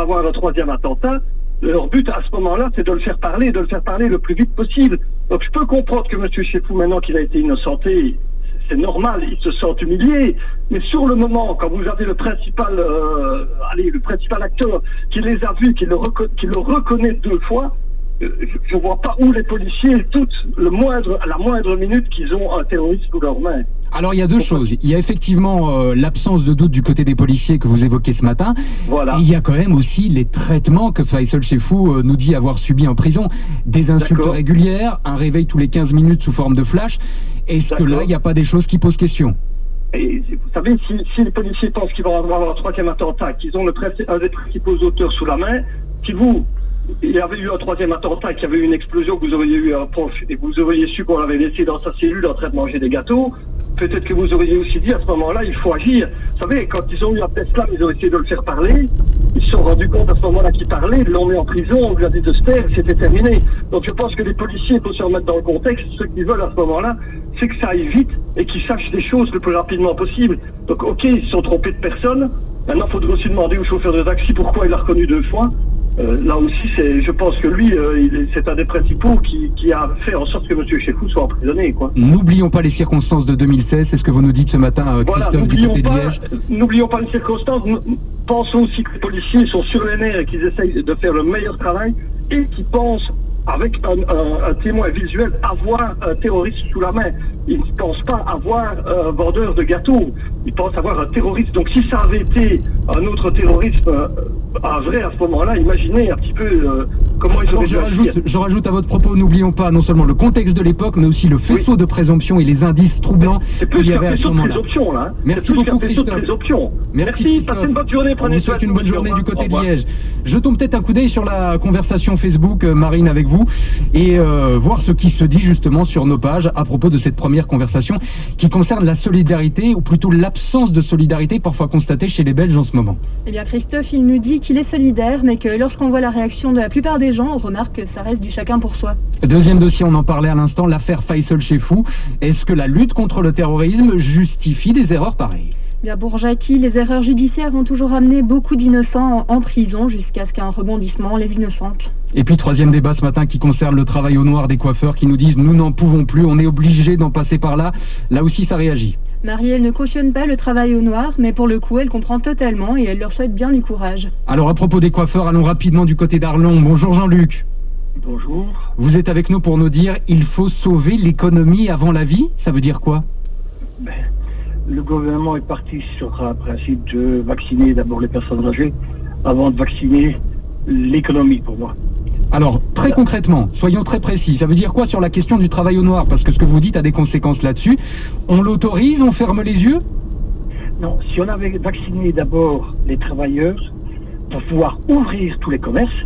avoir un troisième attentat, leur but à ce moment-là, c'est de le faire parler le plus vite possible. Donc je peux comprendre que M. Chefou, maintenant qu'il a été innocenté, c'est normal, il se sent humilié. Mais sur le moment, quand vous avez le principal acteur qui les a vus, qui le reconnaît 2 fois, je ne vois pas où les policiers doutent à la moindre minute qu'ils ont un terroriste sous leurs mains. Alors il y a 2 choses. Il y a effectivement l'absence de doute du côté des policiers que vous évoquez ce matin. Voilà. Et il y a quand même aussi les traitements que Faisal Chefou nous dit avoir subis en prison. Des insultes régulières, un réveil tous les 15 minutes sous forme de flash. Est-ce que là, il n'y a pas des choses qui posent question? Et vous savez, si les policiers pensent qu'ils vont avoir un troisième attentat, qu'ils ont un des principaux auteurs sous la main, il y avait eu un troisième attentat, qu'il y avait eu une explosion, que vous auriez eu un prof et que vous auriez su qu'on l'avait laissé dans sa cellule en train de manger des gâteaux, peut-être que vous auriez aussi dit à ce moment-là, il faut agir. Vous savez, quand ils ont eu un Tesla, ils ont essayé de le faire parler, ils se sont rendus compte à ce moment-là qu'il parlait, ils l'ont mis en prison, on lui a dit de se taire, c'était terminé. Donc je pense que les policiers, il faut se remettre dans le contexte, ce qu'ils veulent à ce moment-là, c'est que ça aille vite et qu'ils sachent des choses le plus rapidement possible. Donc ok, ils se sont trompés de personne, maintenant il faudrait aussi demander au chauffeur de taxi pourquoi il l'a reconnu 2 fois. Là aussi, je pense que lui, c'est un des principaux qui a fait en sorte que M. Chefou soit emprisonné, quoi. N'oublions pas les circonstances de 2016, c'est ce que vous nous dites ce matin, Christophe, voilà, du côté de Liège. N'oublions pas les circonstances. Pensons aussi que les policiers sont sur les nerfs et qu'ils essayent de faire le meilleur travail et qu'ils pensent, avec un témoin visuel, avoir un terroriste sous la main. Ils ne pensent pas avoir un vendeur de gâteaux. Ils pensent avoir un terroriste. Donc si ça avait été un autre terrorisme, un vrai à ce moment-là, imaginez un petit peu comment ils auraient dû agir. Je rajoute à votre propos, n'oublions pas non seulement le contexte de l'époque, mais aussi le faisceau de présomption et les indices troublants qu'il y avait à ce moment-là. C'est plus qu'un faisceau de présomption, là. Merci beaucoup, Christophe. Merci, passez une bonne journée, prenez soin de vous. Une bonne journée du côté de Liège. Jetons peut-être un coup d'œil sur la conversation Facebook, Marine, avec vous, et voir ce qui se dit justement sur nos pages à propos de cette première conversation qui concerne la solidarité, ou plutôt l'absence de solidarité parfois constatée chez les Belges en ce moment. Eh bien Christophe, il nous dit qu'il est solidaire, mais que lorsqu'on voit la réaction de la plupart des gens, on remarque que ça reste du chacun pour soi. Deuxième dossier, on en parlait à l'instant, l'affaire Faisal Chefou. Est-ce que la lutte contre le terrorisme justifie des erreurs pareilles? Bien pour Jackie, les erreurs judiciaires vont toujours amener beaucoup d'innocents en prison jusqu'à ce qu'un rebondissement les innocente. Et puis troisième débat ce matin qui concerne le travail au noir des coiffeurs qui nous disent « nous n'en pouvons plus, on est obligé d'en passer par là ». Là aussi ça réagit. Marie, elle ne cautionne pas le travail au noir, mais pour le coup elle comprend totalement et elle leur souhaite bien du courage. Alors à propos des coiffeurs, allons rapidement du côté d'Arlon. Bonjour Jean-Luc. Bonjour. Vous êtes avec nous pour nous dire « il faut sauver l'économie avant la vie ». Ça veut dire quoi? Le gouvernement est parti sur un principe de vacciner d'abord les personnes âgées avant de vacciner l'économie pour moi. Alors, très concrètement, soyons très précis, ça veut dire quoi sur la question du travail au noir? Parce que ce que vous dites a des conséquences là-dessus. On l'autorise, on ferme les yeux? Non, si on avait vacciné d'abord les travailleurs pour pouvoir ouvrir tous les commerces,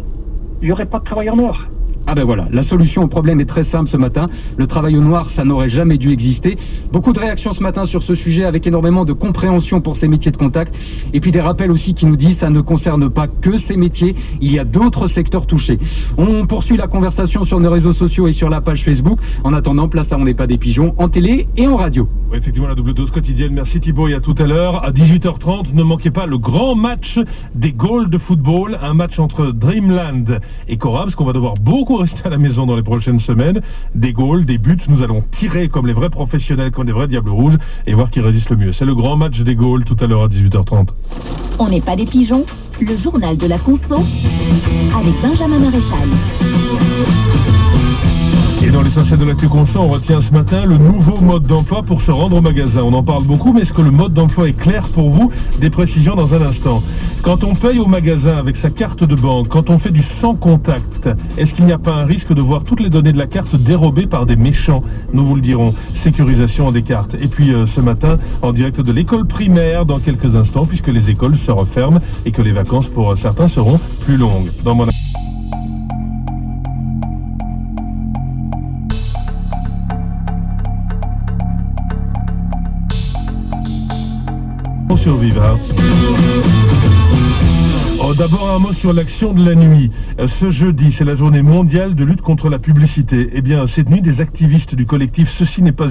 il n'y aurait pas de travail au noir. Ah ben voilà, la solution au problème est très simple ce matin. Le travail au noir, ça n'aurait jamais dû exister. Beaucoup de réactions ce matin sur ce sujet avec énormément de compréhension pour ces métiers de contact. Et puis des rappels aussi qui nous disent ça ne concerne pas que ces métiers, il y a d'autres secteurs touchés. On poursuit la conversation sur nos réseaux sociaux et sur la page Facebook. En attendant, place à On n'est pas des pigeons en télé et en radio. Oui, effectivement, la double dose quotidienne. Merci Thibaut, et à tout à l'heure. À 18h30, ne manquez pas le grand match des Gaules de football. Un match entre Dreamland et Cora, parce qu'on va devoir beaucoup rester à la maison dans les prochaines semaines. Des goals, des buts, nous allons tirer comme les vrais professionnels, comme des vrais diables rouges, et voir qui résiste le mieux. C'est le grand match des Gaules tout à l'heure à 18h30. On n'est pas des pigeons, le journal de la conso avec Benjamin Maréchal. Et dans l'essentiel de l'actu conso, on retient ce matin le nouveau mode d'emploi pour se rendre au magasin. On en parle beaucoup, mais est-ce que le mode d'emploi est clair pour vous? Des précisions dans un instant. Quand on paye au magasin avec sa carte de banque, quand on fait du sans contact, est-ce qu'il n'y a pas un risque de voir toutes les données de la carte dérobées par des méchants? Nous vous le dirons. Sécurisation des cartes. Et puis ce matin, en direct de l'école primaire, dans quelques instants, puisque les écoles se referment et que les vacances pour certains seront plus longues. Dans mon survivra. Oh, d'abord un mot sur l'action de la nuit. Ce jeudi, c'est la journée mondiale de lutte contre la publicité. Eh bien, cette nuit, des activistes du collectif Ceci n'est pas une